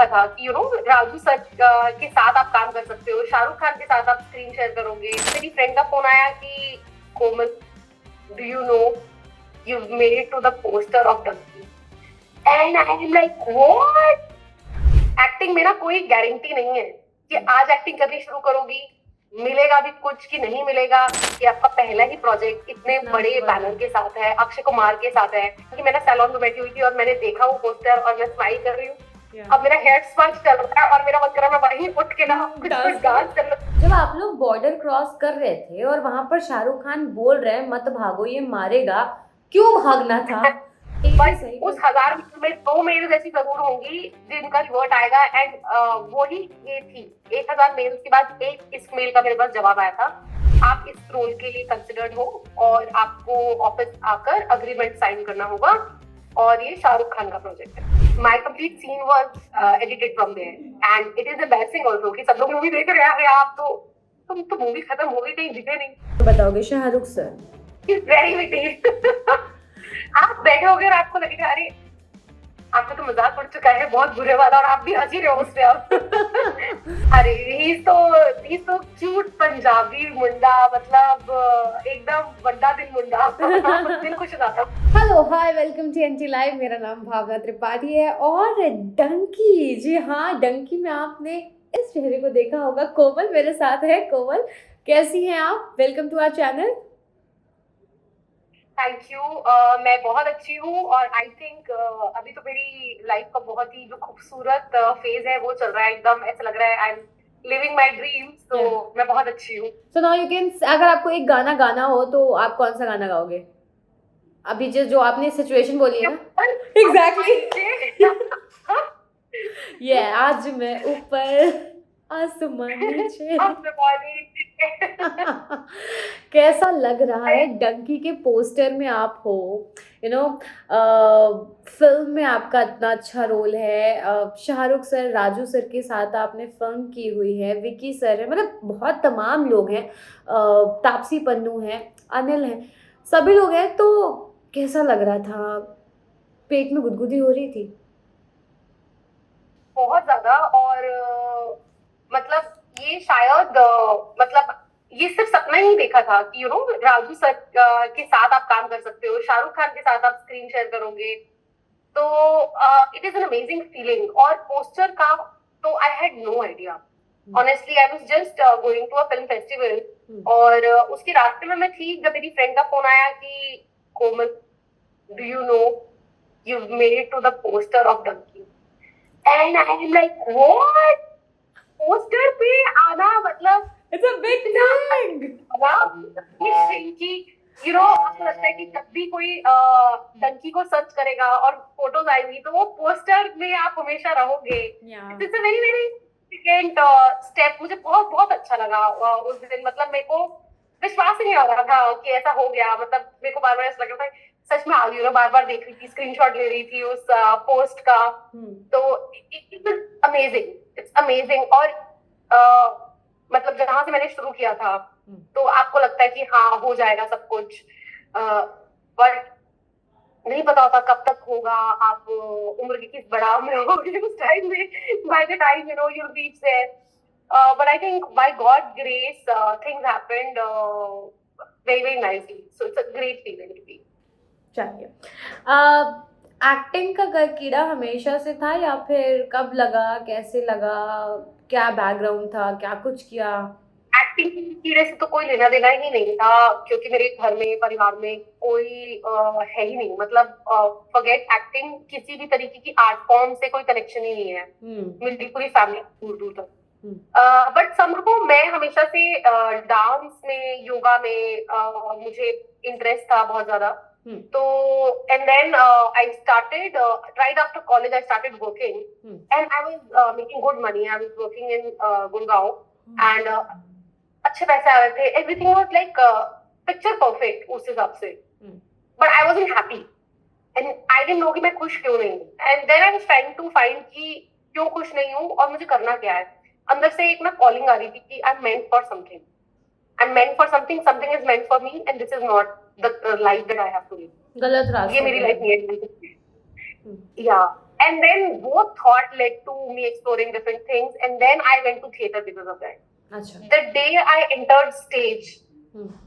देखा था कि राजू सर के साथ आप काम कर सकते हो, शाहरुख खान के साथ आप स्क्रीन शेयर करोगे। मेरी फ्रेंड का फोन आया कि Komal, do you know you made it to the poster of Dunki. And I am like what. Acting में ना कोई गारंटी नहीं है कि आज एक्टिंग करनी शुरू करोगी मिलेगा भी कुछ कि नहीं मिलेगा। कि आपका पहला ही प्रोजेक्ट इतने बड़े बैनर के साथ है, अक्षय कुमार के साथ है। कि मैंने सैलून में बैठी हुई थी और मैंने देखा वो पोस्टर और मैं स्माइल कर रही हूँ। अब मेरा हेयर स्पा चल रहा है और मेरा मन कर रहा है मैं वहीं उठ के ना कुछ डांस कर लूं। जब आप लोग बॉर्डर क्रॉस कर रहे थे और वहां पर शाहरुख खान बोल रहे हैं मत भागो ये मारेगा, क्यों भागना था? बट उस 1000 में 2 मेल्स ऐसी जरूर होंगी जिनका रिवर्ट आएगा। एंड वो ही ये थी 1000 मेल्स के बाद एक इस मेल का मेरे पास जवाब आया था, आप इस रोल के लिए कंसिडर्ड हो और आपको ऑफिस आकर अग्रीमेंट साइन करना होगा और ये शाहरुख खान का प्रोजेक्ट है। My complete scene was edited from there and it is embarrassing also कि सब लोग मूवी देख रहे हैं, आप तो तुम तो मूवी खत्म हो गई, कहीं दिखे नहीं। तो बताओगे Shahrukh sir is very witty. आप बैठे होगे और आपको लगेगा अरे आपको तो मजाक उड़ चुका है बहुत बुरे वाला और आप भी हंसी रहे हो उससे अब। अरे ही तो क्यूट पंजाबी मुंडा, मतलब एकदम बड़ा दिल मुंडा। दिल खुश हो जाता। Hello hi welcome to NT live. मेरा नाम भावना त्रिपाठी है और डंकी, जी हाँ डंकी में आपने इस चेहरे को देखा होगा। कोमल मेरे साथ है। कोमल कैसी हैं आप? Welcome to our channel. Thank you. मैं बहुत अच्छी हूँ और आई थिंक अभी तो मेरी लाइफ का बहुत ही जो खूबसूरत फेज है वो चल रहा है। एकदम ऐसा लग रहा है I am living my dreams. तो मैं बहुत अच्छी हूँ। सो नाउ यू कैन, अगर आपको एक गाना गाना हो तो आप कौन सा गाना गाओगे? अभी जो आपने सिचुएशन बोली है ना, एग्जैक्टली ये आज मैं ऊपर आसमान नीचे। कैसा लग रहा है डंकी के पोस्टर में आप हो? फिल्म में आपका इतना अच्छा रोल है। शाहरुख सर, राजू सर के साथ आपने फिल्म की हुई है, विकी सर है, मतलब बहुत तमाम लोग हैं। तापसी पन्नू है, अनिल है, सभी लोग हैं। तो कैसा लग रहा था? पेट में गुदगुदी हो रही थी? बहुत ज्यादा। और मतलब ये शायद मतलब ये सिर्फ सपना ही देखा था कि राजू सर के साथ आप काम कर सकते हो, शाहरुख खान के साथ आप स्क्रीन शेयर करोगे। तो it is an amazing feeling. और पोस्टर का तो I had no idea honestly. I was just going to a film festival और उसके रास्ते में मैं थी जब मेरी फ्रेंड का फोन आया कि Komal, do you know you made it to the poster of Dunki. And I am like what. Poster पे आना मतलब इट्स अ बिग थिंग। कि आपको लगता है कि जब भी कोई डंकी को सर्च करेगा और फोटोज आएंगी तो वो पोस्टर में आप हमेशा रहोगे। It's a very very significant step. मुझे बहुत बहुत अच्छा लगा उस दिन। मतलब मेरे को विश्वास ही नहीं आ रहा था कि ऐसा हो गया। मतलब मेरे को बार बार ऐसा लग रहा था सच में आ गई। बार बार देख रही थी, स्क्रीनशॉट ले रही थी उस पोस्ट का। तो इट्स अमेजिंग, इट्स अमेजिंग। और मतलब जहां से मैंने शुरू किया था तो आपको लगता है कि हाँ हो जाएगा सब कुछ, बट नहीं पता होता कब तक होगा। आप उम्र के किस पड़ाव में होगे उस टाइम में। By the time you reach there, but I think by God grace things happened very very nicely, so it's a great feeling to be. चलिए, एक्टिंग का कीड़ा हमेशा से था या फिर कब लगा, कैसे लगा, क्या बैकग्राउंड था, क्या कुछ किया? एक्टिंग के कीड़े से तो कोई लेना देना ही नहीं था क्योंकि मेरे घर में परिवार में कोई है ही नहीं। मतलब फॉरगेट एक्टिंग, किसी भी तरीके की आर्ट फॉर्म से कोई कनेक्शन ही नहीं है मेरी पूरी फैमिली दूर दूर तक। बट समहाउ मैं हमेशा से डांस में, योगा में मुझे इंटरेस्ट था बहुत ज्यादा। तो and then I started right after college I started working and I was making good money. I was working in Gurgaon and अच्छे पैसे आ रहे थे। Everything was like picture perfect उस हिसाब से। But I wasn't happy and I didn't know कि मैं खुश क्यों नहीं हूँ। And then I was trying to find कि क्यों खुश नहीं हूँ और मुझे करना क्या है। अंदर से एक ना कॉलिंग आ रही थी कि I am meant for something, I am meant for something, something is meant for me and this is not the life that I have to live. गलत रास्ते ये मेरी लाइफ नहीं है या। And then both thought led to me exploring different things, and then I went to theater because of that. अच्छा The day I entered stage,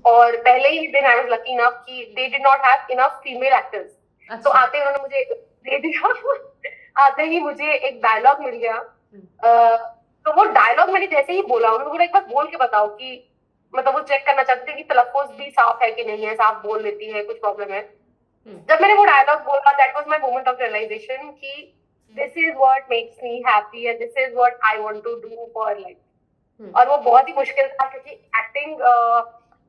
और पहले ही दिन I was lucky enough कि they did not have enough female actors. तो अच्छा आते ही उन्होंने मुझे दे दिया आते ही मुझे एक डायलॉग मिल गया। तो वो डायलॉग मैंने जैसे ही बोला, उन्होंने बोला एक बार बोल के बताओ कि मतलब वो चेक करना चाहते थे कि तलफ्फुज़ भी साफ है कि नहीं है, साफ बोल लेती है, कुछ प्रॉब्लम है। जब मैंने वो डायलॉग बोला, that was my moment of realisation कि this is what makes me happy and this is what I want to do for life. और वो बहुत ही मुश्किल था क्योंकि एक्टिंग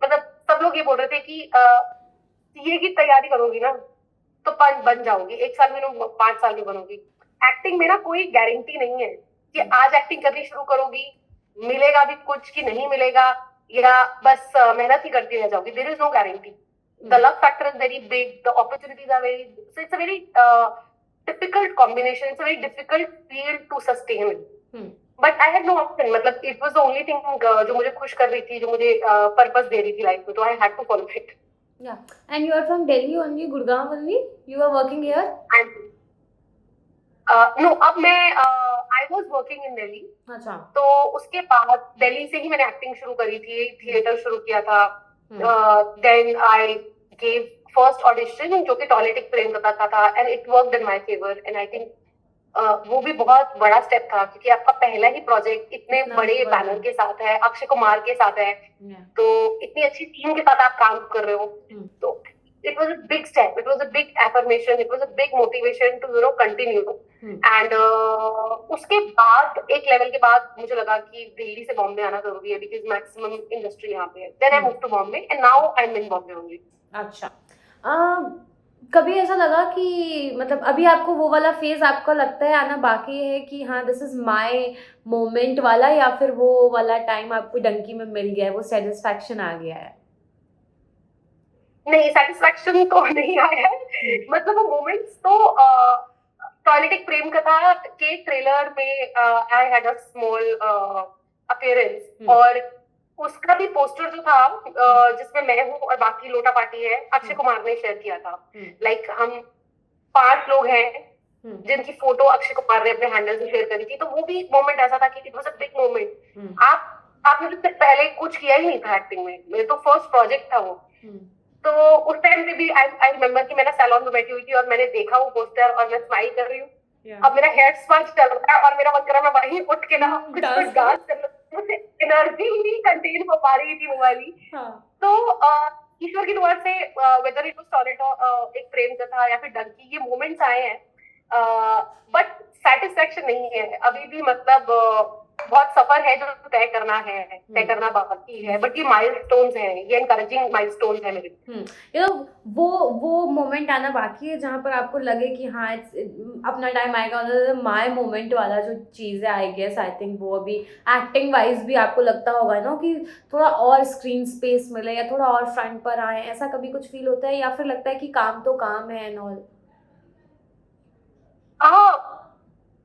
मतलब सब लोग ये बोल रहे थे कि सीए की तैयारी करोगी ना तो बन जाओगी, 1 साल में 5 साल में बनोगी। एक्टिंग में ना कोई गारंटी नहीं है कि आज एक्टिंग करनी शुरू करोगी, मिलेगा भी कुछ कि नहीं मिलेगा, या बस मेहनत ही करती रह जाओगी। There is no guarantee. The luck factor is very big. The opportunities are very. So it's a very difficult combination. It's a very difficult field to sustain. But I had no option. मतलब it was the only thing जो मुझे खुश कर रही थी, जो मुझे purpose दे रही थी लाइफ में, तो I had to follow it. Yeah. And you are from Delhi only, Gurgaon only? You are working here? No, अब मैं I was working in Delhi. अच्छा. तो उसके बाद दिल्ली से ही मैंने एक्टिंग शुरू करी थी, थिएटर शुरू किया था. Then I gave first audition जो कि टॉयलेटिक प्रेम कथा का था, and it worked in my favor, and I think वो भी बहुत बड़ा स्टेप था क्योंकि आपका पहला ही प्रोजेक्ट इतने बड़े बैनर के साथ है, अक्षय कुमार के साथ है, तो इतनी अच्छी टीम के साथ आप काम कर रहे हो, तो it was a big step, it was a big affirmation, it was a big motivation to continue. And उसके बाद एक लेवल के बाद मुझे लगा कि दिल्ली से बॉम्बे आना जरूरी है because maximum इंडस्ट्री यहाँ पे है. Then I moved to Bombay and now I'm in Bombay only. अच्छा. कभी ऐसा लगा कि मतलब अभी आपको वो वाला फेज आपको लगता है आना बाकी है कि हाँ दिस इज माय मोमेंट वाला, या फिर वो वाला टाइम आपको डंकी में मिल गया है, वो सेटिस्फैक्शन आ गया है? नहीं, सेटिस्फैक्शन तो नहीं आया है. मतलब वो मोमेंट्स तो टॉयलेटिक प्रेम कथा के ट्रेलर में I had a small appearance, और उसका भी पोस्टर जो था जिसमें मैं हूँ और बाकी लोटा पार्टी है, अक्षय कुमार ने शेयर किया था. लाइक हम 5 लोग हैं जिनकी फोटो अक्षय कुमार ने अपने हैंडल से शेयर करी थी, तो वो भी मोमेंट ऐसा था कि it was a big moment. आपने तो पहले कुछ किया ही नहीं था एक्टिंग में, मेरे तो फर्स्ट प्रोजेक्ट था वो. तो उस टाइम पे भी आई रिमेम्बर कि मैं सैलून में बैठी हुई थी और मैंने देखा वो पोस्टर और मैं स्माइल कर रही हूँ. अब मेरा हेयर स्पा चल रहा है और मेरा मन कर रहा है मैं वहीं उठ के ना कुछ डांस कर लूं. मुझे एनर्जी ही नहीं कंटेन हो पा रही थी वो वाली. तो ईश्वर की दुआ से वेदर इट वाज टॉयलेट एक प्रेम कथा या फिर डंकी, ये मोमेंट्स आए हैं, बट सेटिस्फैक्शन नहीं है अभी भी. मतलब बहुत सफर है जो तय करना बाकी है, बट ये माइलस्टोन्स हैं, ये एनकरेजिंग माइलस्टोन्स हैं मेरे. यू नो वो मोमेंट आना बाकी है जहाँ पर आपको लगे कि हाँ अपना टाइम आएगा, माय मोमेंट वाला जो चीज़ है आई गेस आई थिंक वो अभी एक्टिंग वाइज भी आपको लगता होगा ना कि थोड़ा और स्क्रीन स्पेस मिले या थोड़ा और फ्रंट पर आए, ऐसा कभी कुछ फील होता है या फिर लगता है कि काम तो काम है एंड ऑल?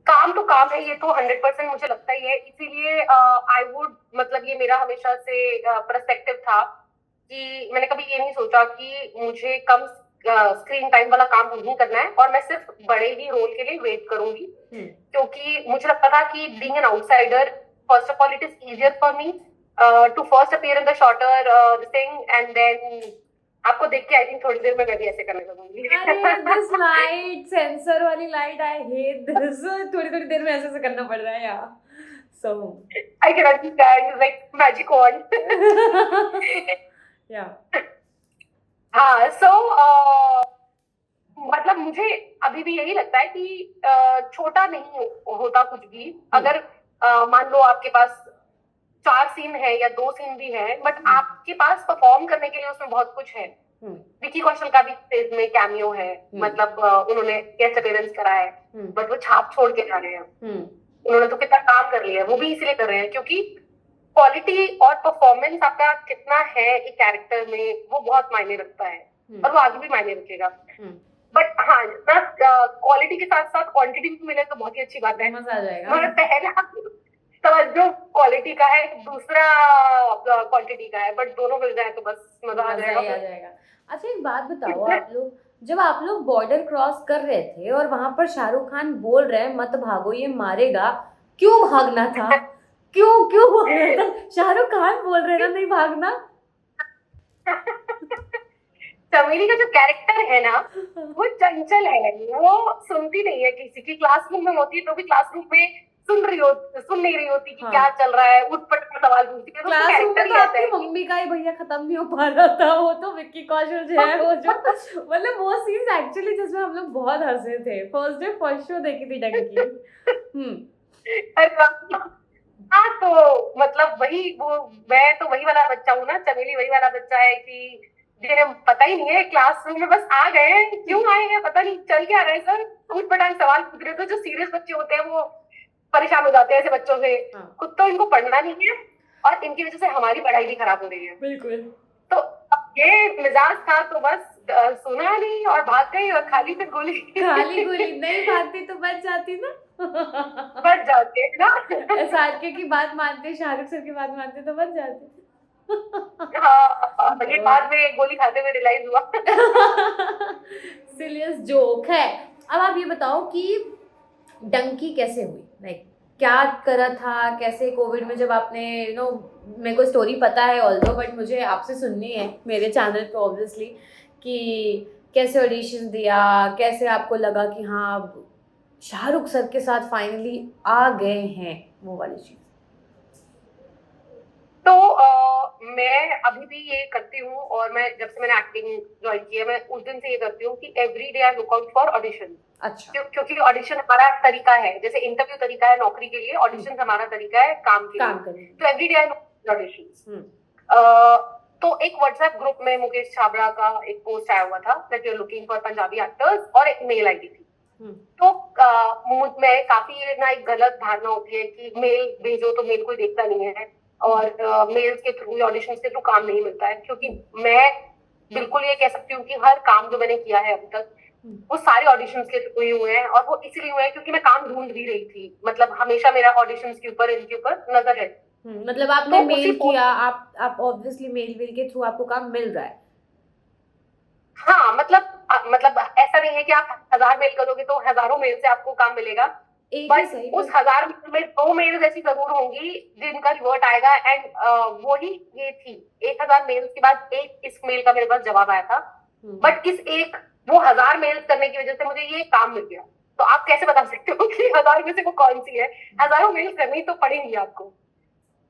काम तो काम है, ये तो 100% मुझे लगता ही है. इसीलिए आई वुड मतलब ये मेरा हमेशा से पर्सपेक्टिव था कि मैंने कभी ये नहीं सोचा कि मुझे कम स्क्रीन टाइम वाला काम नहीं करना है और मैं सिर्फ बड़े ही रोल के लिए वेट करूंगी. क्योंकि मुझे लगता था कि being an outsider, first of all it is easier for me to first appear in the shorter thing, and then आपको देख के आई थिंक थोड़ी देर में मैं भी ऐसे करने लगूंगी. दिस लाइट सेंसर वाली लाइट, आई हेट दिस. थोड़ी देर में ऐसे करना पड़ रहा है यार. So I can understand, it's like magic wand. या हाँ, सो मतलब मुझे अभी भी यही लगता है कि छोटा नहीं होता कुछ भी. अगर मान लो आपके पास 4 सीन है या 2 सीन भी है, बट आपके पास परफॉर्म करने के लिए उसमें बहुत कुछ है. विकी कौशल का भी स्टेज में कैमियो है, मतलब उन्होंने गेस्ट अपीयरेंस करा है, बट वो छाप छोड़ के जा रहे हैं. उन्होंने तो कितना काम कर लिया है, वो भी इसलिए कर रहे हैं क्योंकि क्वालिटी और परफॉर्मेंस आपका कितना है एक कैरेक्टर में, वो बहुत मायने रखता है और वो आगे भी मायने रखेगा. बट हाँ, क्वालिटी के साथ साथ क्वांटिटी भी मिले तो बहुत ही अच्छी बात है. मजा आ जाएगा. मतलब पहला तवज्जो क्वालिटी का है, दूसरा क्वांटिटी का है, बट दोनों मिल जाए तो बस मजा आ जाएगा. अच्छा एक बात बताओ, आप लोग जब आप लोग बॉर्डर क्रॉस कर रहे थे और वहां पर शाहरुख खान बोल रहे हैं मत भागो ये मारेगा, क्यों भागना था? क्यों क्यों भागना था? शाहरुख खान बोल रहे हैं ना नहीं भागना। चमेली का जो कैरेक्टर है ना, वो चंचल है। वो सुनती नहीं है किसी की, क्लासरूम में होती है तो भी क्लासरूम में सुन नहीं रही होती कि क्या हाँ, चल रहा है, उठ पट कर सवाल पूछती है, तो उसका क्लासरूम में कैरेक्टर तो ही ऐसा आपकी है कि मम्मी का ही भैया खत्म नहीं हो पा रहा था, वो तो विक्की कौशल जो है वो जो मतलब वो सीन्स एक्चुअली जिसमें हम लोग बहुत हंसे थे। फर्स्ट डे फर्स्ट शो देखी थी डंकी। हम्म। अरे वाह। हाँ तो मतलब वही वो, मैं तो वही वाला बच्चा हूँ ना, चमेली वही वाला बच्चा है कि जिन्हें पता ही नहीं है, क्लासरूम में बस आ गए हैं, क्यों आए हैं पता नहीं, चल क्या रहा है सर, उठ पटांग सवाल पूछ रहे, तो जो सीरियस बच्चे होते हैं वो परेशान हो जाते हैं ऐसे बच्चों से। हाँ, खुद तो इनको पढ़ना नहीं है और इनकी वजह से हमारी पढ़ाई भी खराब हो रही है। बिल्कुल। तो अब ये मिजाज था तो बस सुना नहीं और भाग गई, और खाली फिर गोली खाली गोली नहीं भागती तो बच जाती ना। बच जाते हैं ना। एसआरके की बात मानते, शाहरुख सर की बात मानते तो बच जाते। हाँ, ये बाद में गोली खाते हुए रियलाइज हुआ। सीरियस जोक है। अब आप ये बताओ कि डंकी कैसे हुई, लाइक क्या करा था, कैसे कोविड में जब आपने मेरे को स्टोरी पता है ऑल्दो, बट मुझे आपसे सुननी है मेरे चैनल पे ऑब्वियसली, कि कैसे ऑडिशन दिया, कैसे आपको लगा कि हाँ अब शाहरुख सर के साथ फाइनली आ गए हैं, वो वाली चीज। तो मैं अभी भी ये करती हूँ, और मैं जब से मैंने एक्टिंग ज्वाइन की है, मैं उस दिन से ये करती हूँ कि every day I look out for audition. अच्छा। क्योंकि ऑडिशन हमारा तरीका है, जैसे इंटरव्यू तरीका है नौकरी के लिए, ऑडिशन हमारा तरीका है काम के लिए। काम करने तो every day I look audition. Hmm. तो एक व्हाट्सएप ग्रुप में मुकेश छाबड़ा का एक पोस्ट आया हुआ था that you are looking for Punjabi actors, और एक मेल आईडी थी। हम्म। तो मुझ में काफी ये ना एक गलत धारणा होती है कि मेल भेजो तो मेल कोई देखता नहीं है, और मेल्स के थ्रू, ऑडिशन के थ्रू काम नहीं मिलता है। क्योंकि मैं बिल्कुल ये कह सकती हूँ कि हर काम जो मैंने किया है अभी तक, वो सारे ऑडिशंस के थ्रू ही हुए हैं, और वो इसलिए हुए हैं क्योंकि मैं काम ढूंढ भी रही थी। मतलब हमेशा मेरा ऑडिशंस के ऊपर, इनके ऊपर नजर है। मतलब आपने तो उसी मेल किया, आप ऑब्वियसली मेल वेल के थ्रू आपको काम मिल रहा है। हाँ मतलब ऐसा नहीं है कि आप 1000 मेल करोगे तो हजारों मेल से आपको काम मिलेगा। एक ही बट सही उस पर। 1000 मेल में 2 मेल ऐसी जरूर होंगी जिनका रिवर्ट आएगा, एंड वो ही ये थी। 1000 मेल के बाद एक इस मेल का मेरे पास जवाब आया था। बट इस एक, वो 1000 मेल करने की वजह से मुझे ये काम मिल गया। तो आप कैसे बता सकते हो कि 1000 में से वो कौन सी है? हजारों मेल करनी तो पड़ेंगी आपको।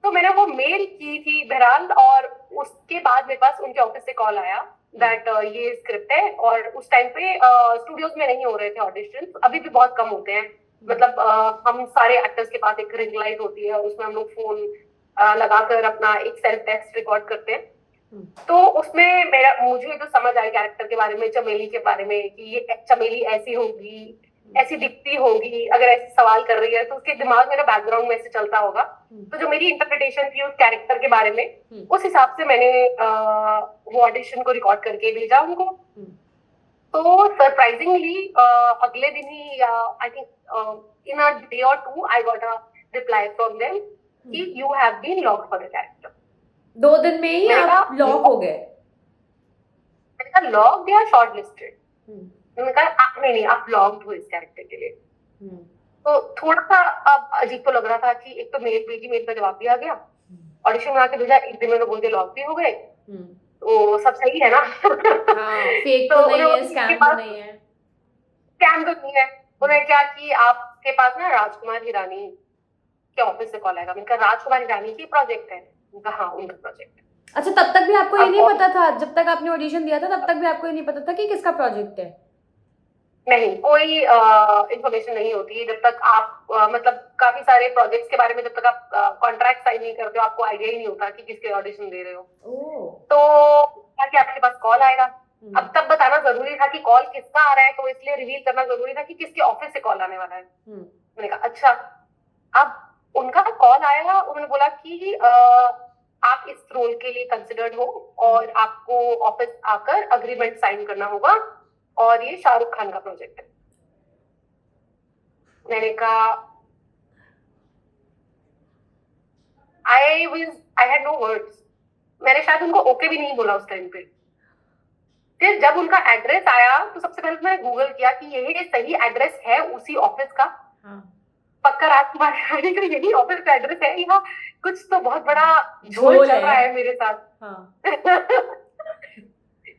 तो मैंने वो मेल की थी बहरहाल, और उसके बाद मेरे पास उनके ऑफिस से कॉल आया दैट ये स्क्रिप्ट है। और उस टाइम पे स्टूडियोज में नहीं हो रहे थे ऑडिशन, अभी भी बहुत कम होते हैं। मतलब हम सारे एक्टर्स के पास एक रिंग लाइट होती है, उसमें हम लोग फोन लगाकर अपना एक सेल्फ टेस्ट रिकॉर्ड करते हैं। तो उसमें मेरा मुझे जो समझ आई कैरेक्टर के बारे में, चमेली के बारे में, कि ये चमेली ऐसी होगी, ऐसी दिखती होगी, अगर ऐसे सवाल कर रही है तो उसके दिमाग में ना बैकग्राउंड में ऐसे चलता होगा। तो जो मेरी इंटरप्रिटेशन थी उस कैरेक्टर के बारे में, उस हिसाब से मैंने वो ऑडिशन को रिकॉर्ड करके भेजा उनको। तो सरप्राइजिंगली अगले दिन ही, I think in a day और two, I got a reply from them कि you have been locked for the character. 2 दिन में ही मैंने आप कहा लॉक हो गए? मैंने कहा लॉक्ड या शॉर्ट लिस्टेड? उन्होंने कहा नहीं नहीं, आप लॉक्ड हो इस कैरेक्टर के लिए। तो थोड़ा सा अब अजीब तो लग रहा था कि एक तो मेल भेजी, मेल का जवाब भी आ गया, ऑडिशन बना के भेजा, एक दिन में बोलते लॉक भी हो गए, तो सब सही है ना। हाँ, फेक तो तो नहीं उन्होंने है, इसके स्कैम तो पास नहीं है। स्कैम तो नहीं है। उन्होंने क्या कि आपके पास ना राजकुमार हिरानी के ऑफिस से कॉल आएगा। मैंने कहा राजकुमार हिरानी की प्रोजेक्ट है? उनका हाँ, उनका प्रोजेक्ट है। अच्छा, तब तक भी आपको ये अब नहीं पता था, जब तक आपने ऑडिशन दिया था तब तक भी आपको ये नहीं पता था कि किसका प्रोजेक्ट है? नहीं, कोई इंफॉर्मेशन नहीं होती है जब तक आप मतलब काफी सारे प्रोजेक्ट्स के बारे में जब तक आप कॉन्ट्रैक्ट साइन नहीं करते हो, आपको आइडिया ही नहीं होता कि किसके ऑडिशन दे रहे हो। तो क्या कि आपके पास कॉल आएगा। अब तब बताना जरूरी था कि कॉल किसका आ रहा है, तो इसलिए रिवील करना जरूरी था कि किसके ऑफिस से कॉल आने वाला है। मैंने कहा अच्छा। अब उनका कॉल आया, उन्होंने बोला कि आप इस रोल के लिए कंसिडर्ड हो और आपको ऑफिस आकर अग्रीमेंट साइन करना होगा, और ये शाहरुख खान का प्रोजेक्ट है। मैंने कहा आई हैड नो वर्ड्स। मैंने शायद उनको ओके भी नहीं बोला उस टाइम पे। फिर जब उनका एड्रेस आया तो सबसे पहले तो मैंने गूगल किया कि ये सही एड्रेस है उसी ऑफिस का। हाँ। पक्का राजकुमार रानी का यही ऑफिस का एड्रेस है या कुछ तो बहुत बड़ा झोल झोल चल है। रहा है मेरे साथ। हाँ।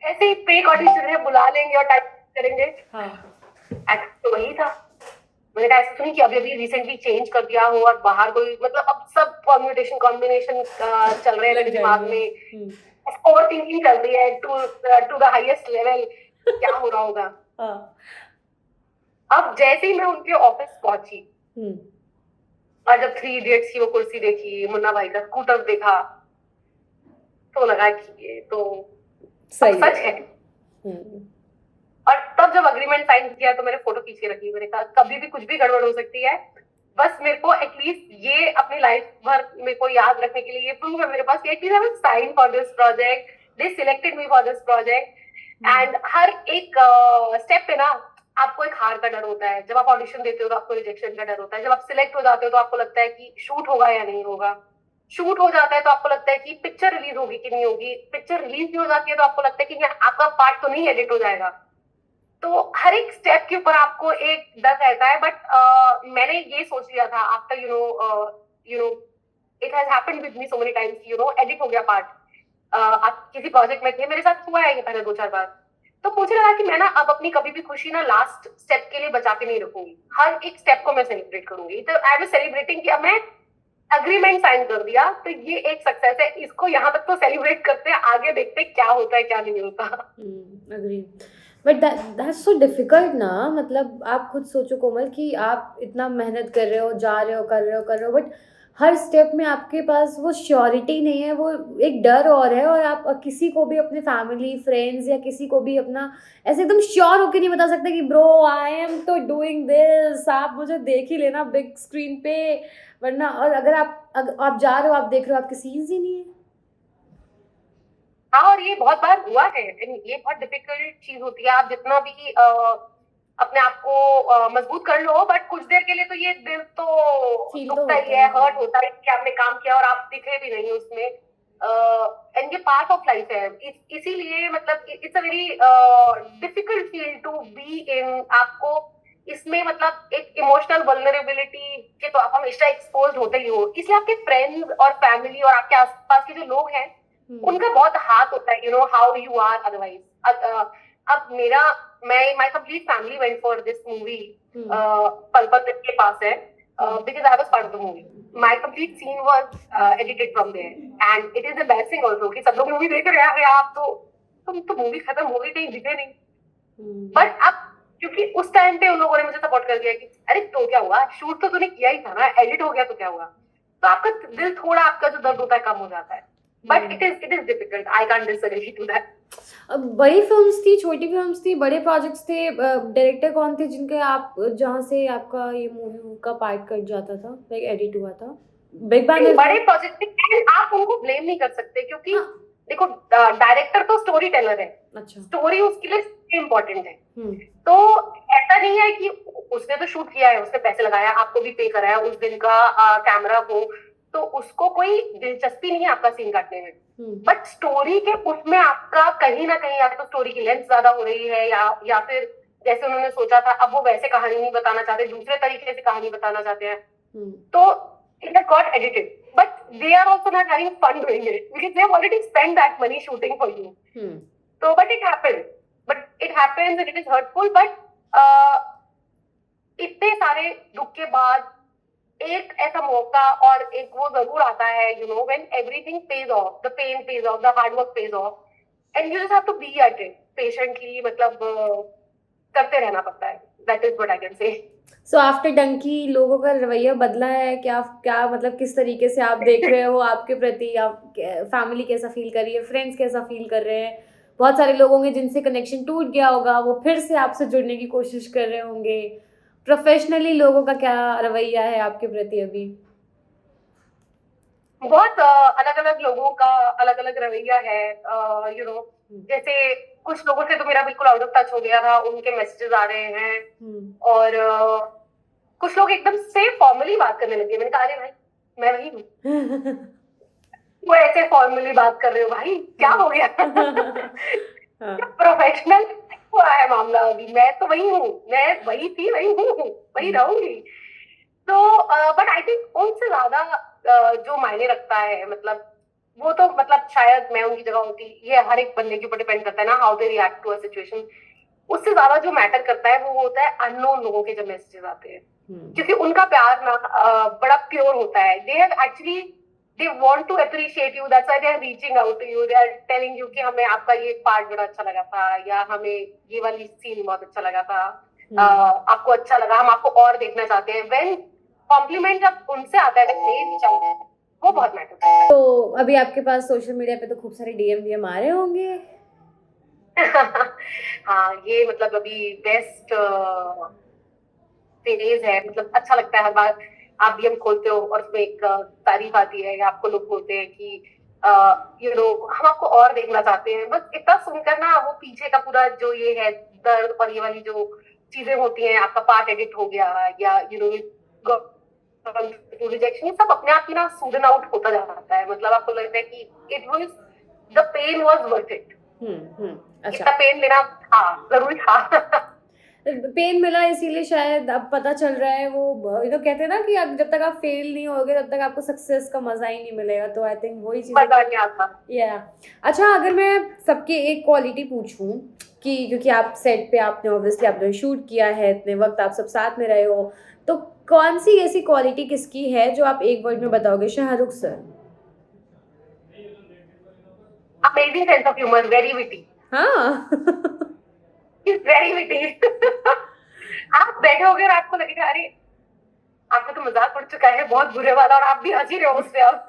ऐसे ही फेक ऑडिशन है, बुला लेंगे और टाइप करेंगे। हाँ। तो वही था। मैंने कहा ऐसा तो नहीं कि अभी अभी रिसेंटली चेंज कर दिया हो और बाहर कोई, मतलब अब सब कॉम्बिनेशन कॉम्बिनेशन चल रहे हैं लग मेरे दिमाग जाएंगे। में। ओवर थिंकिंग चल रही है टू द हाईएस्ट लेवल, क्या हो रहा होगा। हाँ। अब जैसे ही मैं उनके ऑफिस पहुंची और जब 3 इडियट्स की वो कुर्सी देखी, मुन्ना भाई का स्कूटर देखा, तो लगा कि ये तो सब सही सच है। है। और तब जब अग्रीमेंट साइन किया तो मैंने फोटो खींच के रखी। मैंने कहा कभी भी कुछ भी गड़बड़ हो सकती है, बस मेरे को एटलीस्ट ये अपनी लाइफ भर मेरे को याद रखने के लिए ये प्रूफ है मेरे पास कि at least I will sign for this project, they selected me for this project. And हर एक स्टेप पे ना आपको एक हार का डर होता है। जब आप ऑडिशन देते हो तो आपको रिजेक्शन का डर होता है। जब आप सिलेक्ट हो जाते हो तो आपको लगता है कि शूट होगा या नहीं होगा। शूट हो जाता है तो आपको लगता है कि पिक्चर रिलीज होगी कि नहीं होगी। पिक्चर रिलीज भी हो जाती है तो आपको लगता है कि आपका पार्ट तो नहीं एडिट हो जाएगा। तो हर एक स्टेप के ऊपर आपको एक डर रहता है। बट मैंने ये सोच लिया था after you know it has happened with me so many times, edit हो गया पार्ट। आप किसी प्रोजेक्ट में थे, मेरे साथ हुआ है ये पहले 2-4 बार। तो मुझे लगा कि मैं ना अब अपनी कभी भी खुशी ना लास्ट स्टेप के लिए बचा के नहीं रखूंगी। हर एक स्टेप को मैं सेलिब्रेट करूंगी। तो आई वाज सेलिब्रेटिंग कि अब मैं अग्रीमेंट साइन कर दिया तो ये एक सक्सेस है। इसको यहाँ तक तो सेलिब्रेट करते हैं, आगे देखते हैं क्या होता है क्या नहीं होता। Agree. But that's so difficult ना, मतलब आप खुद सोचो कोमल कि आप इतना मेहनत कर रहे हो, जा रहे हो, कर रहे हो, बट हर स्टेप में आपके पास वो श्योरिटी नहीं है, वो एक डर और है, और आप किसी को भी अपने फैमिली फ्रेंड्स या किसी को भी अपना ऐसे एकदम श्योर होकर नहीं बता सकते कि ब्रो आई एम तो डूइंग दिस, आप मुझे देख ही लेना बिग स्क्रीन पे, वरना। और अगर आप जा रहे हो, आप देख रहे हो, आपकी सीन्स ही नहीं है। हाँ, और ये बहुत बार हुआ है। ये बहुत डिफिकल्ट चीज होती है। आप जितना भी अपने आप को मजबूत कर लो, बट कुछ देर के लिए तो ये दिल तो फील तो दुखता ही होता है, है। हर्ट होता है कि आपने काम किया और आप दिखे भी नहीं उसमें। एंड ये पार्ट ऑफ लाइफ है। इसीलिए मतलब it's a very difficult field to be in. आपको इसमें मतलब एक इमोशनल वल्नरेबिलिटी के तो आप हमेशा एक्सपोज होते ही हो। इसलिए आपके फ्रेंड्स और फैमिली और आपके आसपास के जो लोग हैं उनका बहुत हाथ होता है, हाउ यू आर अदरवाइज। अब मेरा my complete family went for this movie. पल पल दिल के पास है, because I was part of the movie. My complete scene was edited from there, and it is embarrassing also कि सब लोग मूवी देख रहे हैं, अरे आप तो तुम तो मूवी खत्म हो गई, कहीं दिखे नहीं। बट अब क्योंकि उस टाइम पे उन लोगों ने मुझे सपोर्ट कर दिया कि अरे तो क्या हुआ, शूट तो तूने किया ही था ना, एडिट हो गया तो क्या हुआ। तो आपका दिल थोड़ा, आपका जो दर्द होता है कम हो जाता है। But it is difficult, I can't disagree to that. बड़ी फिल्म्स थी, छोटी फिल्म्स थी, बड़े प्रोजेक्ट्स थे, डायरेक्टर कौन थे जिनके आप जहाँ से आपका ये मूवी का पार्ट कट जाता था, लाइक एडिट हुआ था? बिग बैनर बड़े प्रोजेक्ट आप उनको ब्लेम नहीं कर सकते क्योंकि हाँ। देखो डायरेक्टर तो स्टोरी टेलर है। अच्छा। स्टोरी उसके लिए इम्पोर्टेंट है। हम्म। तो ऐसा नहीं है कि उसने तो शूट किया है, उसने पैसे लगाया, आपको भी पे कराया, उस दिन का कैमरा हो, तो उसको कोई दिलचस्पी नहीं है आपका सीन काटने में। बट स्टोरी के उसमें आपका कहीं ना कहीं या तो स्टोरी की लेंथ ज्यादा हो रही है या फिर जैसे उन्होंने सोचा था अब वो वैसे कहानी नहीं बताना चाहते, दूसरे तरीके से कहानी बताना चाहते हैं। तो it has got edited, but they are also not having fun doing it because they have already spent that money shooting for you. So, but it happens and it is hurtful. But इतने सारे दुख के बाद एक ऐसा मौका और एक वो जरूर आता है, when everything pays off, the pain pays off, the hard work pays off, and you just have to be at it patiently. मतलब करते रहना पड़ता है. That is what I can say. So after Dunki लोगों का रवैया बदला है क्या मतलब किस तरीके से आप देख रहे हो आपके प्रति? आप फैमिली कैसा फील कर रही है, फ्रेंड्स कैसा फील कर रहे हैं? बहुत सारे लोग होंगे जिनसे कनेक्शन टूट गया होगा, वो फिर से आपसे जुड़ने की कोशिश कर रहे होंगे। प्रोफेशनली लोगों का क्या रवैया है आपके प्रति अभी? बहुत अलग अलग लोगों का अलग अलग रवैया है। जैसे कुछ लोगों से तो मेरा बिल्कुल आउट ऑफ टच हो गया था, उनके मैसेजेस आ रहे हैं। और कुछ लोग एकदम से फॉर्मली बात करने लगे। मैंने कहा अरे भाई मैं वही हूँ। वो ऐसे फॉर्मली बात कर रहे हो भाई, क्या हो गया? हाँ। प्रोफेशनल हुआ है मामला। अभी मैं तो वही हूँ, मैं वही थी, वही हूँ, वही रहूंगी। तो बट आई थिंक उनसे ज्यादा जो मायने रखता है, मतलब वो तो मतलब शायद मैं उनकी जगह होती, ये हर एक बंदे के ऊपर डिपेंड करता है ना, how they react to a situation. उससे ज्यादा जो मैटर करता है वो होता है अननोन लोगों के जब मैसेजेस आते हैं, क्योंकि उनका प्यार ना बड़ा प्योर होता है। They have actually, they want to appreciate you, that's why they are reaching out to you, they are telling you कि हमें आपका ये पार्ट बड़ा अच्छा लगा था, या हमें ये वाली सीन बहुत अच्छा लगा था, आपको अच्छा लगा, हम आपको और देखना चाहते हैं। व्हेन कॉम्प्लीमेंट जब उनसे आता है, व्हेन दे रीच आउट, वो बहुत मैटर करता है। तो अभी आपके पास सोशल मीडिया पे तो खूब सारे डीएम वीएम आ रहे होंगे। हाँ, ये मतलब अभी बेस्ट फेज है, मतलब अच्छा लगता है हर बार आप डीएम खोलते हो और उसमें एक तारीफ आती है, या आपको लोग बोलते हैं कि यू नो हम आपको और देखना चाहते हैं। बस इतना सुनकर ना, वो पीछे का पूरा जो ये है दर्द और ये वाली जो चीजें होती हैं, आपका पार्ट एडिट हो गया, या यू नो रिजेक्शन, ये सब अपने आप ही ना सूडन आउट होता जाता है। मतलब आपको लगता है कि it was, the pain was worth it, अच्छा। इतना पेन लेना था, जरूरी था। पेन मिला इसीलिए शायद अब पता चल रहा है वो, ये तो कहते हैं ना कि अब जब तक आप फेल नहीं होगे तब तक आपको सक्सेस का मजा ही नहीं मिलेगा। तो आई थिंक वही चीजें। मजा नहीं आता। या अच्छा, अगर मैं सबकी एक क्वालिटी पूछूं कि क्योंकि आप सेट पे आपने ऑब्वियसली आपने शूट किया है इतने वक्त, आप सब साथ में रहे हो, तो कौन सी ऐसी क्वालिटी किसकी है जो आप एक वर्ड में बताओगे? Shahrukh sir. Amazing sense of humour, very witty, हाँ। Very witty. आप बैठोगे और आपको लगेगा अरे आपका तो मजाक उड़ चुका है बहुत बुरे वाला, और आप भी हंसी रहे हो उस पे अब।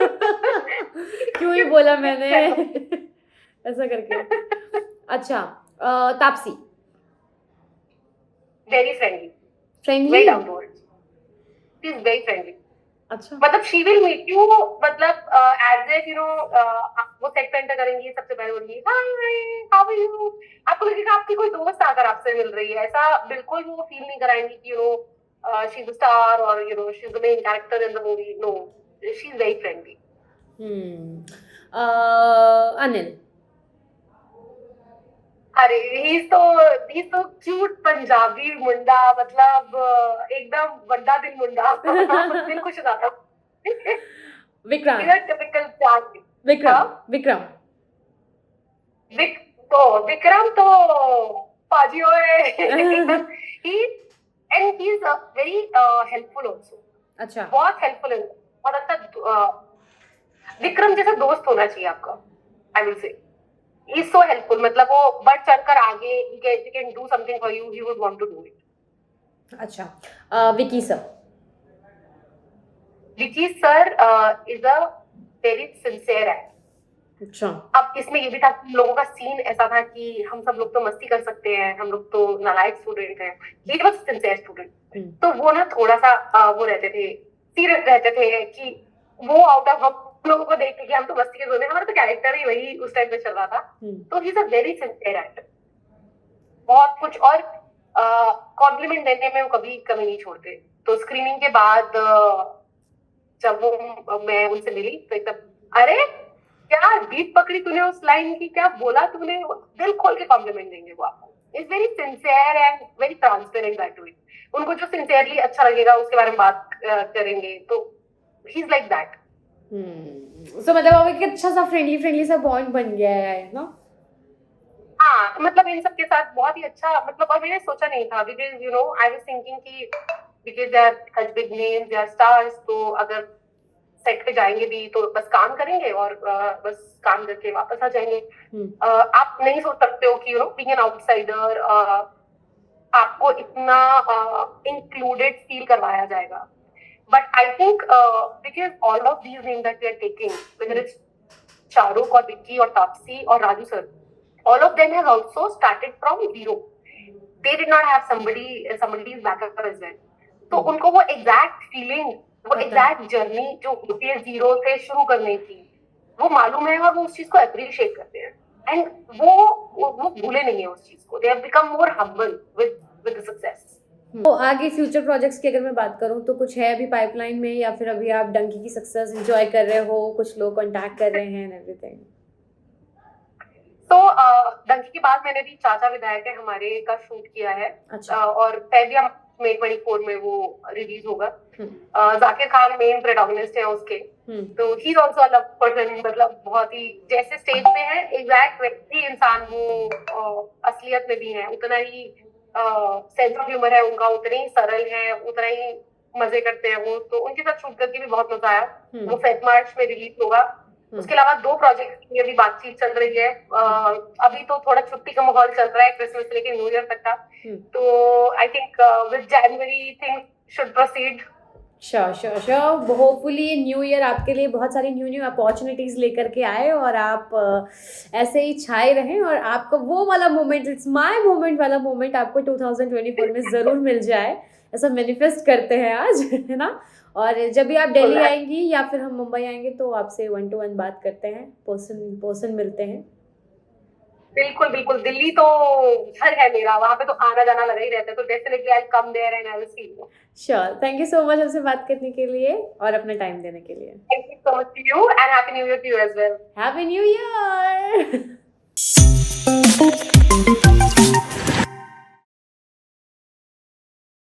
क्यों ही बोला मैंने ऐसा करके। अच्छा, Taapsee. Very friendly, friendly. Very down to earth, she is very friendly. अच्छा। मतलब शी विल मीट यू, मतलब एज ए यू नो, वो सेट पे एंटर करेंगी, सबसे पहले बोलेंगी हाय हाउ आर यू, आपको लगेगा आपकी कोई दोस्त आकर आपसे मिल रही है। ऐसा बिल्कुल वो फील नहीं कराएंगी कि you know she is a star और you know she is the main character in the movie. No, she is very friendly. Anil. अरे ही तो क्यूट पंजाबी मुंडा, मतलब एकदम बड़ा दिल मुंडा। दिल खुश हो जाता। विक्रांत। टिपिकल प्यार। विक्रम। विक्रम। विक विक्रम तो पाजी ओए। एकदम ही, and he is very helpful also, अच्छा। बहुत हेल्पफुल है, बहुत अच्छा। विक्रम जैसा दोस्त होना चाहिए आपका, I will say. He is so helpful, मतलब वो बढ़ चढ़कर आगे, he can do something for you, he would want to do it. अच्छा, Vicky sir. Vicky sir is a very sincere actor. अच्छा। अब इसमें ये भी था कि लोगों का सीन ऐसा था कि हम सब लोग तो मस्ती कर सकते हैं, हम लोग तो नालायक स्टूडेंट हैं, ही वाज सिंसियर स्टूडेंट। तो वो ना थोड़ा सा वो रहते थे, सीरियस रहते थे कि वो आउट ऑफ हम लोगों को देख के कि हम तो मस्ती के जोन में, हमारा तो कैरेक्टर ही वही उस टाइम पे चल रहा था। तो he is a very sincere actor, बहुत कुछ। और कॉम्प्लीमेंट देने में वो कभी कमी नहीं छोड़ते। तो स्क्रीनिंग के बाद जब वो मैं उनसे मिली तो एकदम अरे क्या बीट पकड़ी तूने उस लाइन की, क्या बोला तूने, दिल खोल के कॉम्प्लीमेंट देंगे वो आपको। Is very sincere and very transparent that way. उनको जो सिंसियरली अच्छा लगेगा उसके बारे में बात करेंगे, तो ही इज लाइक दैट। सो मतलब अब एक अच्छा सा फ्रेंडली फ्रेंडली सा बॉन्ड बन गया है ना। हाँ, मतलब इन सब के साथ बहुत ही अच्छा, मतलब और मैंने सोचा नहीं था, because you know I was thinking कि because they are such big names, they are stars, तो अगर सेट पे जाएंगे भी तो बस काम करेंगे और बस काम करके वापस आ जाएंगे। आप नहीं सोच सकते हो कि you know being an outsider आपको इतना इंक्लूडेड फील करवाया जाएगा। But I think because all of these name that we are taking, whether it's Shahrukh और विक्की और तापसी और Raju sir, all of them have also started from zero. They did not have somebody's backup as well. तो उनको वो exact feeling, वो exact journey जो होती है जीरो से शुरू करने की, वो मालूम है और वो उस चीज को अप्रिशिएट करते हैं। एंड वो भूले नहीं है उस चीज को। They have become more humble with the success. तो आगे फ्यूचर प्रोजेक्ट्स की अगर मैं बात करूं तो कुछ है अभी पाइपलाइन में, या फिर अभी आप डंकी की सक्सेस एंजॉय कर रहे हो, कुछ लोग कांटेक्ट कर रहे हैं एंड एवरीथिंग? तो डंकी के बाद मैंने भी चाचा विधायक है हमारे का शूट किया है, अच्छा। और फेबिया मई 24 में वो रिलीज होगा। हम्म। जाकिर खान मेन प्रोटैगनिस्ट है उसके, हम्म। तो he is also a love person, मतलब बहुत ही जैसे स्टेज पे है एग्जैक्ट वैसे इंसान वो असलियत में भी है, उतना ही सेंस ऑफ ह्यूमर है उनका, उतने ही सरल है, उतना ही मजे करते हैं वो, तो उनके साथ शूट करके भी बहुत मजा आया। वो फेब मार्च में रिलीज होगा। उसके अलावा 2 प्रोजेक्ट की अभी बातचीत चल रही है। अभी तो थोड़ा छुट्टी का माहौल चल रहा है क्रिसमस से लेकर न्यू ईयर तक का, तो I think with January things should proceed. Sure sure sure, hopefully new year आपके लिए बहुत सारी न्यू न्यू अपॉर्चुनिटीज़ लेकर के आए और आप ऐसे ही छाए रहें और आपको वो वाला मोमेंट, इट्स माय मोमेंट वाला मोमेंट आपको 2024 में ज़रूर मिल जाए, ऐसा मैनिफेस्ट करते हैं आज है ना। और जब भी आप दिल्ली आएंगी या फिर हम मुंबई आएंगे तो आपसे 1 to 1 बात करते हैं, पर्सन मिलते हैं। बिल्कुल बिल्कुल, दिल्ली तो घर है मेरा, वहां पे तो आना जाना लगा ही रहता है, तो definitely I come there and I will see you. Sure, thank you so much हमसे बात करने के लिए और अपना टाइम देने के लिए। Thank you so much to you and happy new year to you as well. Happy new year.